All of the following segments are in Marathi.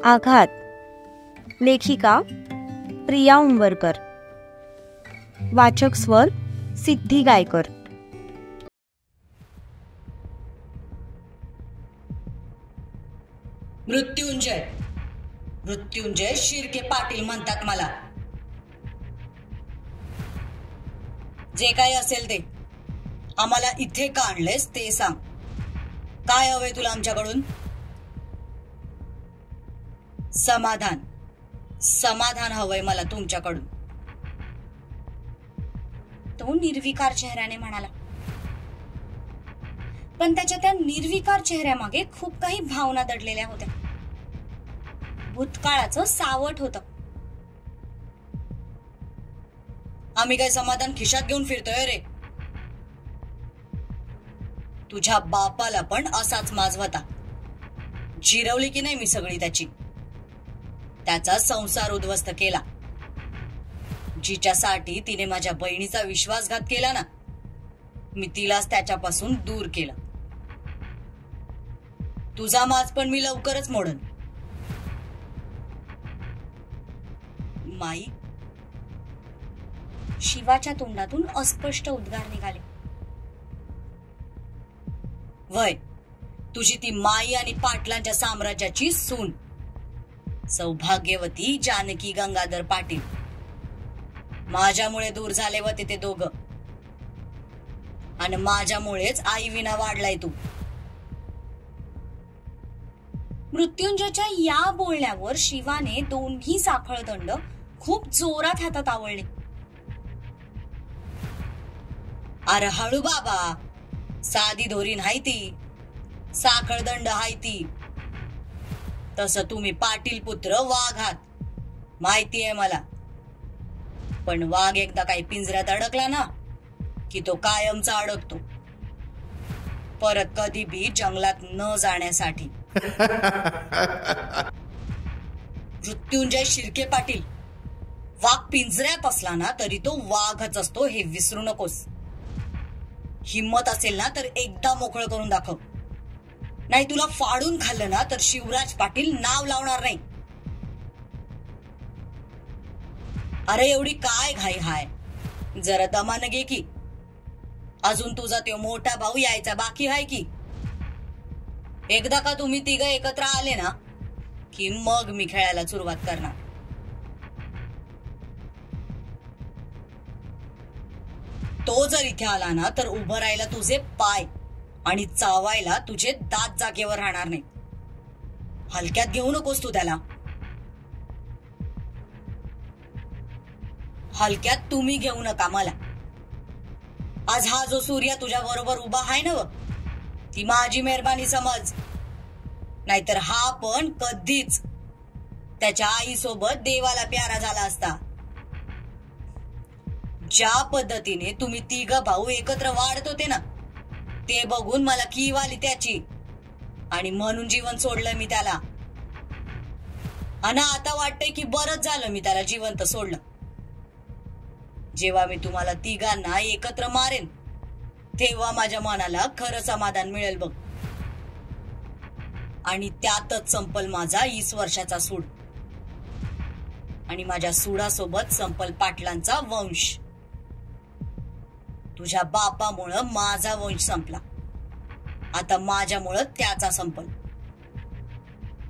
आघात. लेखिका प्रिया उंबरकर. वाचक स्वर सिद्धी गायकर. मृत्युंजय मृत्युंजय शिर्के पाटील म्हणतात मला. जे काही असेल ते आम्हाला इथे का आणलेस ते सांग. काय हवंय तुला आमच्याकडून? समाधान समाधान हवंय मला तुमच्याकडून. तो निर्विकार चेहऱ्याने म्हणाला. पण त्याच्या त्या निर्विकार चेहऱ्यामागे खूप काही भावना दडलेल्या होत्या. भूतकाळाचं सावट होतं. आम्ही काय समाधान खिशात घेऊन फिरतोय रे? तुझ्या बापाला पण असाच माज होता. जिरवली की नाही मी सगळी त्याची. त्याचा संसार उद्ध्वस्त केला. जिच्यासाठी तिने माझ्या बहिणीचा विश्वासघात केला ना, मी तिलाच त्याच्यापासून दूर केलं. तुझा माज पण मी लवकरच मोडन. माई. शिवाच्या तोंडातून अस्पष्ट उद्गार निघाले. वय तुझी ती माई आणि पाटलांच्या साम्राज्याची सून सौभाग्यवती जानकी गंगाधर पाटील. माझ्यामुळे दूर झाले होते ते दोघं, आणि माझ्यामुळेच आई विना वाढलाय तू. मृत्युंजयच्या या बोलण्यावर शिवाने दोन्ही साखळदंड खूप जोरात हातात आवळले. अरे हळू बाबा, साधी धोरीन हाय ती, साखळदंड हाय ती. तसं तुम्ही पाटील पुत्र वाघ आहात, माहिती आहे मला. पण वाघ एकदा काही पिंजऱ्यात अडकला ना की तो कायमचा अडकतो, परत कधी बी जंगलात न जाण्यासाठी. मृत्युंजय शिर्के पाटील वाघ पिंजऱ्यात असला ना तरी तो वाघच असतो, हे विसरू नकोस. हिम्मत असेल ना तर एकदा मोकळं करून दाखव, नाही तुला फाडून खाल्लं ना तर शिवराज पाटील नाव लावणार नाही. अरे एवढी काय घाई हाय? जरा दमानं घे की. अजून तुझा तो मोठा भाऊ यायचा बाकी हाय की. एकदा का तुम्ही तिघं एकत्र आले ना की मग मी खेळायला सुरुवात करणार. तो जर इथे आला ना तर उभं राहायला तुझे पाय आणि चावायला तुझे दात जागेवर राहणार नाही. हलक्यात घेऊ नकोस तू त्याला. हलक्यात तुम्ही घेऊ नका मला. आज हा जो सूर्य तुझ्या बरोबर उभा आहे ना, ती माझी मेहरबानी समज. नाहीतर हा पण कधीच त्याच्या आईसोबत देवाला प्यारा झाला असता. ज्या पद्धतीने तुम्ही तिघ भाऊ एकत्र वाढत होते ना, ते बघून मला कीव आली त्याची, आणि म्हणून जीवन सोडलं मी त्याला. आणि आता वाटतंय की बरंच झालं मी त्याला जिवंत सोडलं. जेव्हा मी तुम्हाला तिघांना एकत्र मारेन तेव्हा माझ्या मनाला खरं समाधान मिळेल बघ. आणि त्यातच संपल माझा 20 वर्षाचा सूड, आणि माझ्या सूडासोबत संपल पाटलांचा वंश. तुझ्या बापामुळं माझा वंश संपला, आता माझ्यामुळं त्याचा संपल.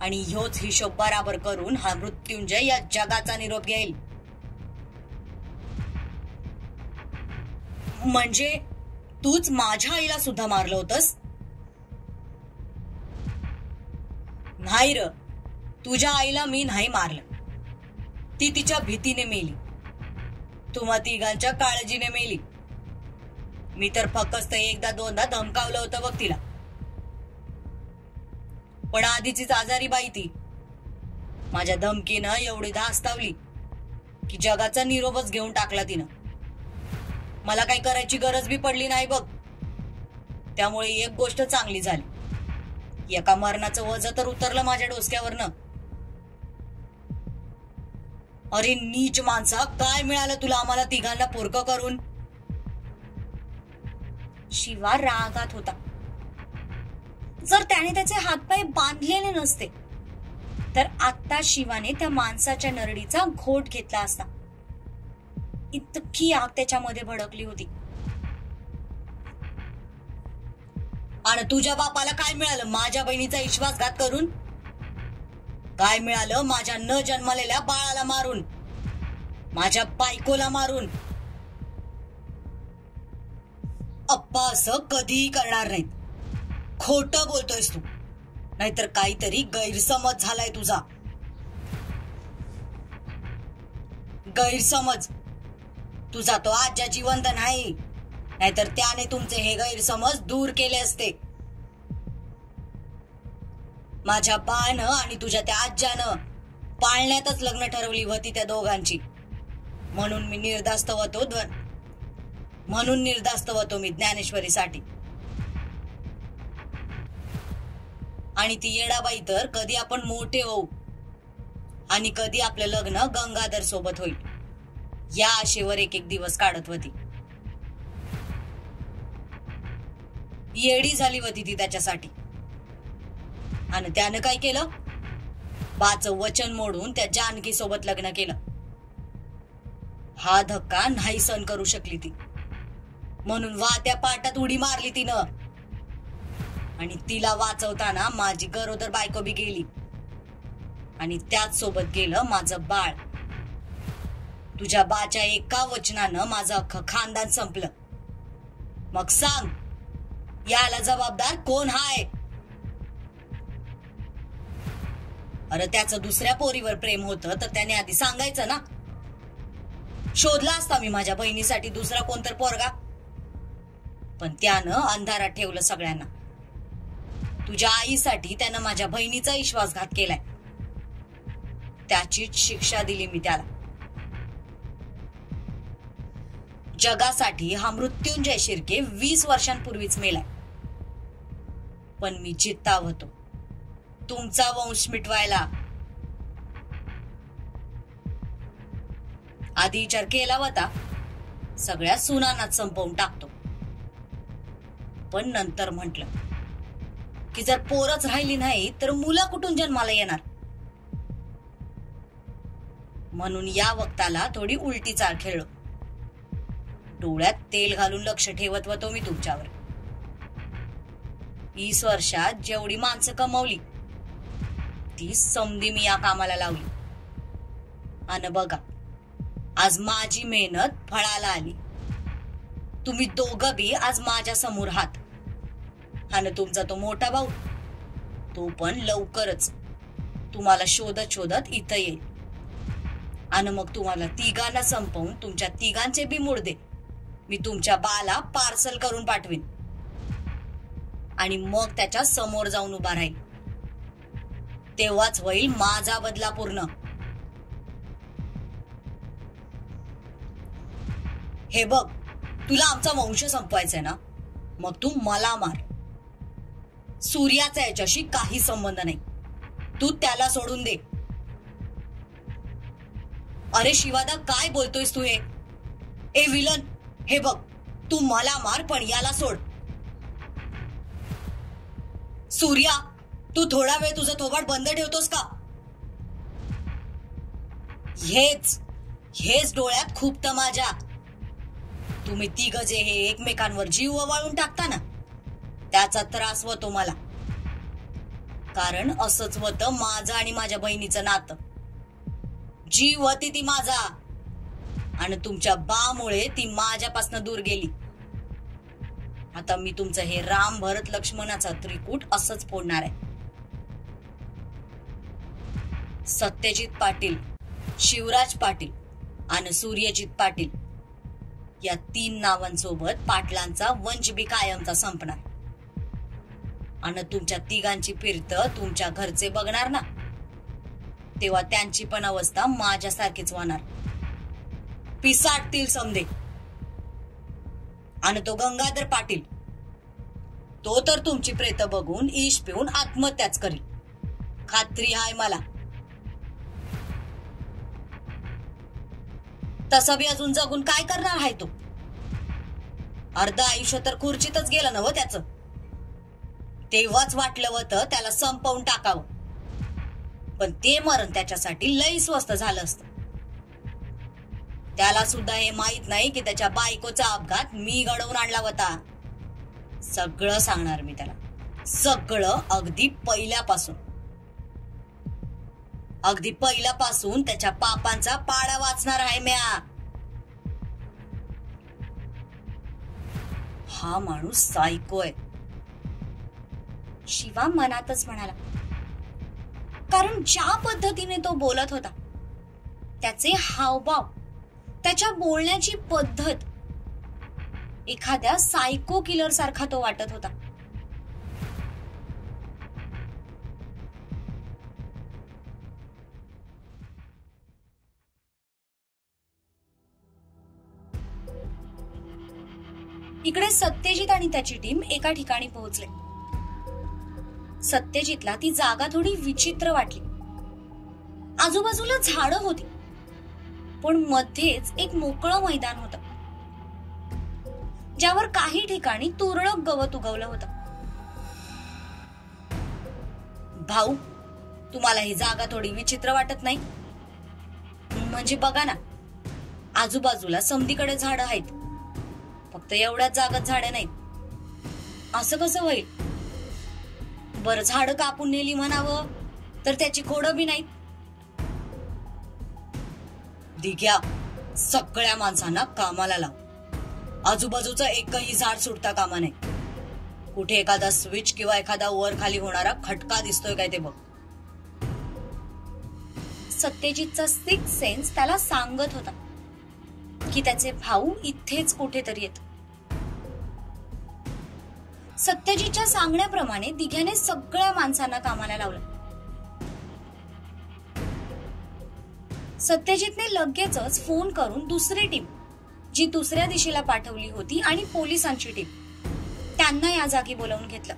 आणि ह्योच हिशोब बराबर करून हा मृत्युंजय या जगाचा निरोप घेईल. म्हणजे तूच माझ्या आईला सुद्धा मारलं होतंस? नाही र, तुझ्या आईला मी नाही मारलं. ती तिच्या भीतीने मेली, तुम्हा तिघांच्या काळजीने मेली. मी तर फक्त एकदा दोनदा धमकावलं होतं बघ तिला. पण आधीचीच आजारी बाई ती. माझ्या धमकीनं एवढी धास्तावली की जगाचा निरोपच घेऊन टाकला तिनं. मला काही करायची गरज बी पडली नाही बघ. त्यामुळे एक गोष्ट चांगली झाली, एका मरणाचं वज तर उतरलं माझ्या डोसक्यावरनं. अरे नीच माणसा, काय मिळालं तुला आम्हाला तिघांना पोरकं करून? शिवा रागात होता. जर त्याने त्याचे हातपाय बांधलेले नसते तर आता शिवाने त्या माणसाच्या नरडीचा घोट घेतला असता. इतकी आग त्याच्यामध्ये भडकली होती. आणि तुझ्या बापाला काय मिळालं माझ्या बहिणीचा विश्वासघात करून? काय मिळालं माझ्या न जन्मलेल्या बाळाला मारून, माझ्या बायकोला मारून? अप्पा असं कधीही करणार नाहीत. खोटं बोलतोयस तू, नाहीतर काहीतरी गैरसमज झालाय तुझा. गैरसमज. तुझा तो आज्या जिवंत नाही, नाहीतर त्याने तुमचे हे गैरसमज दूर केले असते. माझ्या बाळनं आणि तुझ्या त्या आज्यानं पाळण्यातच लग्न ठरवली होती त्या दोघांची. म्हणून निर्धास्त होतो मी ज्ञानेश्वरीसाठी. आणि ती येडाबाई तर कधी आपण मोठे होऊ आणि कधी आपलं लग्न गंगाधर सोबत होईल या आशेवर एक एक दिवस काढत होती. येडी झाली होती ती त्याच्यासाठी. आणि त्यानं काय केलं? बाचं वचन मोडून त्या जानकी सोबत लग्न केलं. हा धक्का नाही सहन करू शकली ती, म्हणून वात्या पाटात उडी मारली तिनं. आणि तिला वाचवताना माझी गरोदर बायको बी गेली, आणि त्याच सोबत गेलं माझं बाळ. तुझ्या बाच्या एका वचनानं माझं अख्खं खानदान संपलं. मग सांग, याला जबाबदार कोण हाय? अरे त्याचं दुसऱ्या पोरीवर प्रेम होतं तर त्याने आधी सांगायचं ना. शोधला असता मी माझ्या बहिणीसाठी दुसरा कोणतर पोरगा, पण त्यानं अंधारात ठेवलं सगळ्यांना. तुझ्या आईसाठी त्यानं माझ्या बहिणीचा विश्वासघात केलाय. त्याचीच शिक्षा दिली मी त्याला. जगासाठी हा मृत्युंजय शिर्के 20 वर्षांपूर्वीच मेलाय, पण मी जिद्दाव होतो तुमचा वंश मिटवायला. आधी विचार केला होता सगळ्या सुनानाच संपवून टाकतो, पण नंतर म्हटलं की जर पोरच राहिली नाही तर मुलं कुठून जन्माला येणार? म्हणून या वक्ताला थोडी उलटी चाल खेळलो. डोळ्यात तेल घालून लक्ष ठेवत होतो मी तुमच्यावर. 20 वर्षात जेवढी माणसं कमवली ती समधी मी या कामाला लावली. आणि बघा, आज माझी मेहनत फळाला आली. तुम्ही दोघं बी आज माझ्या समोर आहात. आणि तुमचा तो मोठा भाऊ, तो पण लवकरच तुम्हाला शोधत शोधत इथं येईल. आणि मग तुम्हाला तिघांना संपवून तुमच्या तिघांचे बी मुर्दे मी तुमच्या बाला पार्सल करून पाठवीन. आणि मग त्याच्या समोर जाऊन उभा राहील. तेव्हाच होईल माझा बदला पूर्ण. हे बघ, तुला आमचा वंश संपवायचाय ना, मग तू मला मार. सूर्याचा याच्याशी काही संबंध नाही. तू त्याला सोडून दे. अरे शिवादा, काय बोलतोयस तू हे? ए विलन, हे बघ, तू मला मार पण याला सोड. सूर्या, तू थोडा वेळ तुझं थोबाड बंद ठेवतोस का? हेच डोळ्यात खूपतं माझ्या. तुम्ही तिघ जे हे एकमेकांवर जीव ओवाळून टाकता ना, त्याचा त्रास होतो मला. कारण असंच होतं माझं आणि माझ्या बहिणीचं नातं. जीव होती ती माझा, आणि तुमच्या बामुळे ती माझ्यापासून दूर गेली. आता मी तुमचं हे राम भरत लक्ष्मणाचा त्रिकूट असंच फोडणार आहे. सत्यजित पाटील, शिवराज पाटील आणि सूर्यजित पाटील या 3 नावांसोबत पाटलांचा वंश बी कायमचा संपणार. आणि तुमच्या तिघांची फिरत तुमच्या घरचे बघणार ना, तेव्हा त्यांची पण अवस्था माझ्यासारखीच होणार. पिसाटतील समधे. आणि तो गंगाधर पाटील, तो तर तुमची प्रेत बघून ईश पिऊन आत्महत्याच करील, खात्री आहे मला. तसं बी अजून जगून काय करणार आहे तो? अर्ध आयुष्य तर खुर्चीतच गेलं नव त्याचं. तेव्हाच वाटलं होतं त्याला संपवून टाकावं. पण ते मरण त्याच्यासाठी लई स्वस्त झालं असतं. त्याला सुद्धा हे माहित नाही की त्याच्या बायकोचा अपघात मी घडवून आणला होता. सगळं सांगणार मी त्याला, सगळं अगदी पहिल्यापासून त्याच्या पापांचा पाडा वाचणार आहे म्या. हा माणूस सायको आहे, शिवा मनातच म्हणाला. कारण ज्या पद्धतीने तो बोलत होता, त्याचे हावभाव, त्याच्या बोलण्याची पद्धत, एखाद्या सायको किलर सारखा तो वाटत होता. इकडे सत्यजित आणि त्याची टीम एका ठिकाणी पोहोचले. सत्यजितला ती जागा थोडी विचित्र वाटली. आजूबाजूला झाडं होती, पण मध्येच एक मोकळं मैदान होतं, ज्यावर काही ठिकाणी तुरळक गवत उगवलं होतं. भाऊ, तुम्हाला ही जागा थोडी विचित्र वाटत नाही? म्हणजे बघा ना, आजूबाजूला समदीकडे झाडं आहेत, फक्त एवढ्याच जागात झाडे नाहीत. असं कसं होईल? बरं, झाडं कापून नेली म्हणावं तर त्याची खोडं बी नाहीत. दिग्या, सगळ्या माणसांना कामाला लाव. आजूबाजूचं एकही झाड सुटता कामा नये. कुठे एखादा स्विच किंवा एखादा वर खाली होणारा खटका दिसतोय काय ते बघ. सत्यजितचा सिक्स सेन्स त्याला सांगत होता की त्याचे भाऊ इथेच कुठेतरी येत. सत्यजितच्या सांगण्याप्रमाणे दिघ्याने सगळ्या माणसांना कामाला लावलं. सत्यजितने लगेचच फोन करून दुसरी टीम, जी दुसऱ्या दिशेला पाठवली होती, आणि पोलिसांची टीम, त्यांना या जागी बोलावून घेतलं.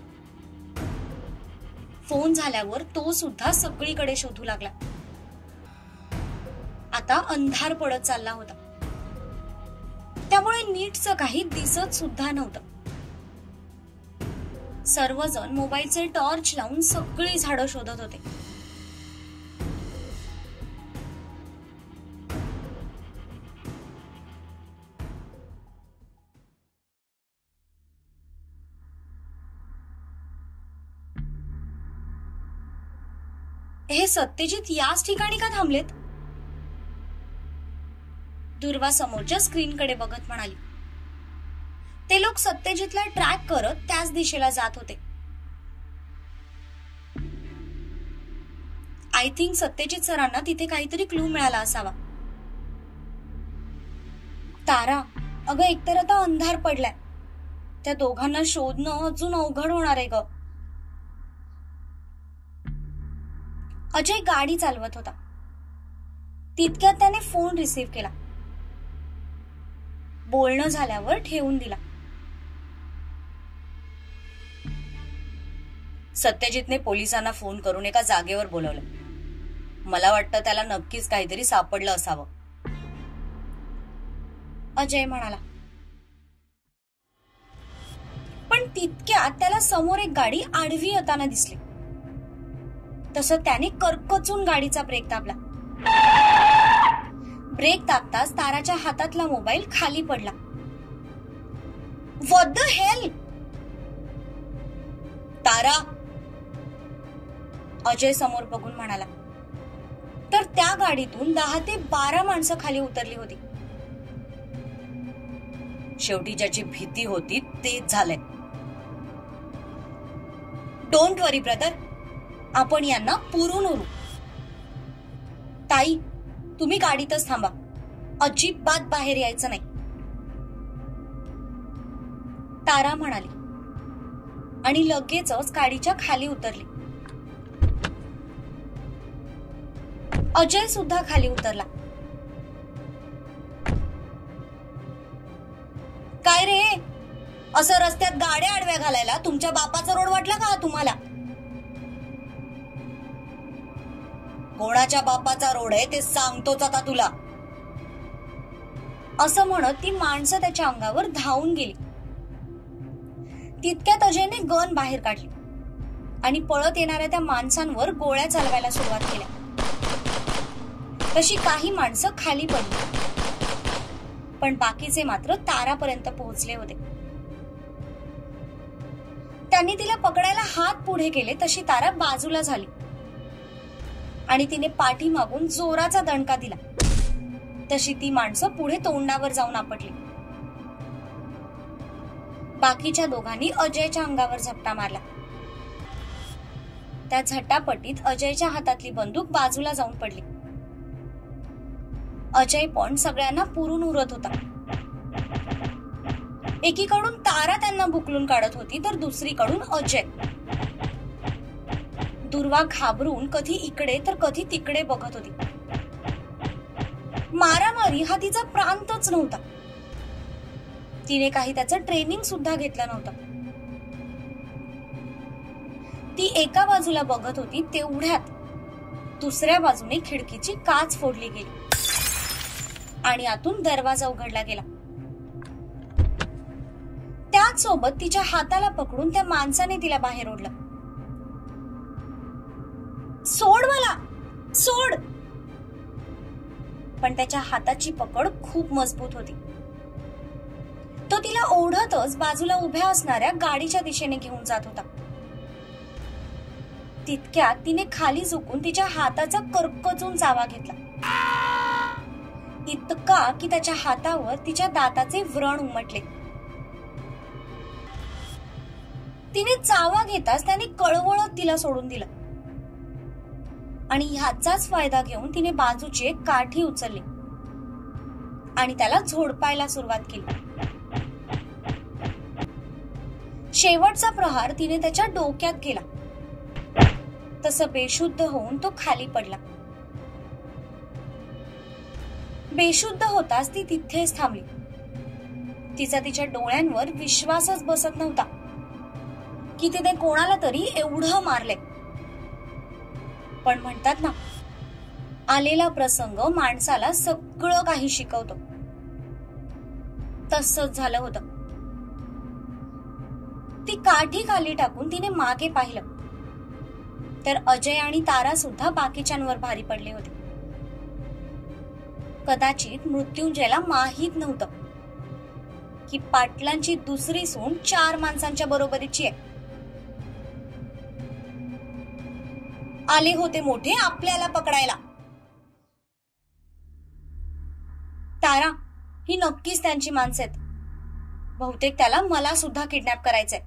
फोन झाल्यावर तो सुद्धा सगळीकडे शोधू लागला. आता अंधार पडत चालला होता, त्यामुळे नीटचं काही दिसत सुद्धा नव्हतं. सर्वजण मोबाईलचे टॉर्च लावून सगळी झाडं शोधत होते. हे सत्यजित याच ठिकाणी का थांबलेत? दुर्वा समोरच्या स्क्रीनकडे बघत म्हणाली. ते लोक सत्यजितला ट्रॅक करत त्याच दिशेला जात होते. आय थिंक सत्यजित सरांना तिथे काहीतरी क्लू मिळाला असावा. तारा, अगं एकतर आता अंधार पडलाय, त्या दोघांना शोधणं अजून अवघड होणार आहे ग. अजय गाडी चालवत होता. तितक्यात त्याने फोन रिसीव्ह केला. बोलणं झाल्यावर ठेवून दिला. सत्यजितने पोलिसांना फोन करून एका जागेवर बोलवलं. मला वाटतं त्याला नक्कीच काहीतरी सापडलं असावं, अजय म्हणाला. पण तितक्यात त्याला समोर एक गाडी आडवी येताना दिसली. तसं त्याने करकचून गाडीचा ब्रेक दाबला. ब्रेक दाबताच ताराच्या हातातला मोबाईल खाली पडला. What the hell? Tara, Ajay समोर बघून म्हणाला. तर त्या गाडीतून 10 ते 12 माणसं खाली उतरली होती. शेवटी ज्याची भीती होती तेच झालंय. डोंट वरी ब्रदर, आपण यांना पुरून उरू. ताई, तुम्ही गाडीतच थांबा, अजिबात बाहेर यायचं नाही, तारा म्हणाली आणि लगेचच गाडीच्या खाली उतरली. अजय सुद्धा खाली उतरला. काय रे, असं रस्त्यात गाड्या आडव्या घालायला तुमच्या बापाचा रोड वाटला का तुम्हाला? कोणाच्या बापाचा रोड आहे ते सांगतोच आता तुला, असं म्हणत ती माणसं त्याच्या अंगावर धावून गेली. तितक्यात अजयने गन बाहेर काढली आणि पळत येणाऱ्या त्या माणसांवर गोळ्या चालवायला सुरुवात केल्या. तशी काही माणसं खाली पडली, पण बाकीचे मात्र तारापर्यंत पोहोचले होते. त्यांनी तिला पकडायला हात पुढे केले तशी तारा बाजूला झाली आणि तिने पाठीमागून जोराचा दणका दिला तशी ती माणसं पुढे तोंडावर जाऊन आपटली. बाकीच्या दोघांनी अजयच्या अंगावर झपटा मारला. त्या झटापटीत अजयच्या हातातली बंदूक बाजूला जाऊन पडली. अजय पण सगळ्यांना पुरून उरत होता. एकीकडून तारा त्यांना बुकलून काढत होती तर दुसरीकडून अजय. दुर्वा घाबरून कधी इकडे तर कधी तिकडे बघत होती. मारामारी हा तिचा प्रांतच नव्हता. तिने काही त्याचं ट्रेनिंग सुद्धा घेतलं नव्हतं. ती एका बाजूला बघत होती तेवढ्यात दुसऱ्या बाजूने खिडकीची काच फोडली गेली आणि आतून दरवाजा उघडला गेला. त्याच सोबत तिच्या हाताला पकडून त्या माणसाने तिला बाहेर ओढलं. सोड मला, सोड. पण त्याच्या हाताची पकड खूप मजबूत होती. तो तिला ओढतच बाजूला उभ्या असणाऱ्या गाडीच्या दिशेने घेऊन जात होता. तितक्यात तिने खाली झुकून तिच्या हाताचा करकचून चावा घेतला, इतका की त्याच्या हातावर तिच्या दाताचे व्रण उमटले. तिने चावा घेताच त्याने कळवळत तिला सोडून दिलं आणि ह्याचाच फायदा घेऊन तिने बाजूची एक काठी उचलली आणि त्याला झोडपायला सुरुवात केली. शेवटचा प्रहार तिने त्याच्या डोक्यात केला. तसं बेशुद्ध होऊन तो खाली पडला. बेशुद्ध होताच ती तिथेच थांबली. तिचा तिच्या डोळ्यांवर विश्वासच बसत नव्हता की तिने कोणाला तरी एवढं मारले. पण म्हणतात ना, आलेला प्रसंग माणसाला सगळं काही शिकवतो. तसंच झालं होतं. ती काठी खाली टाकून तिने मागे पाहिलं तर अजय आणि तारा सुद्धा बाकीच्यांवर भारी पडले होते. कदाचित मृत्युंजयला माहीत नव्हतं की पाटलांची दुसरी सून 4 माणसांच्या बरोबरीची आहे. आले होते मोठे आपल्याला पकडायला. तारा, ही नक्कीच त्यांची माणसं आहेत. बहुतेक त्याला मला सुद्धा किडनॅप करायचंय.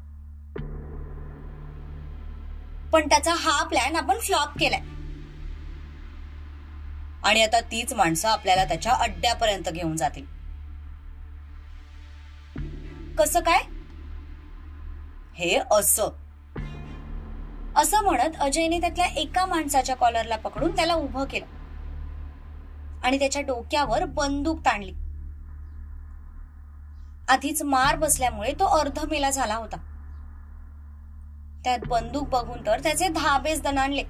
पण त्याचा हा प्लॅन आपण फ्लॉप केलाय आणि आता तीच माणसं आपल्याला त्याच्या अड्ड्यापर्यंत घेऊन जातील. कसं काय? हे असं म्हणत अजयने त्यातल्या एका माणसाच्या कॉलरला पकडून त्याला उभं केलं आणि त्याच्या डोक्यावर बंदूक ताणली. आधीच मार बसल्यामुळे तो अर्धमेला झाला होता. त्यात बंदूक बघून तर त्याचे धाबेच दणाणले.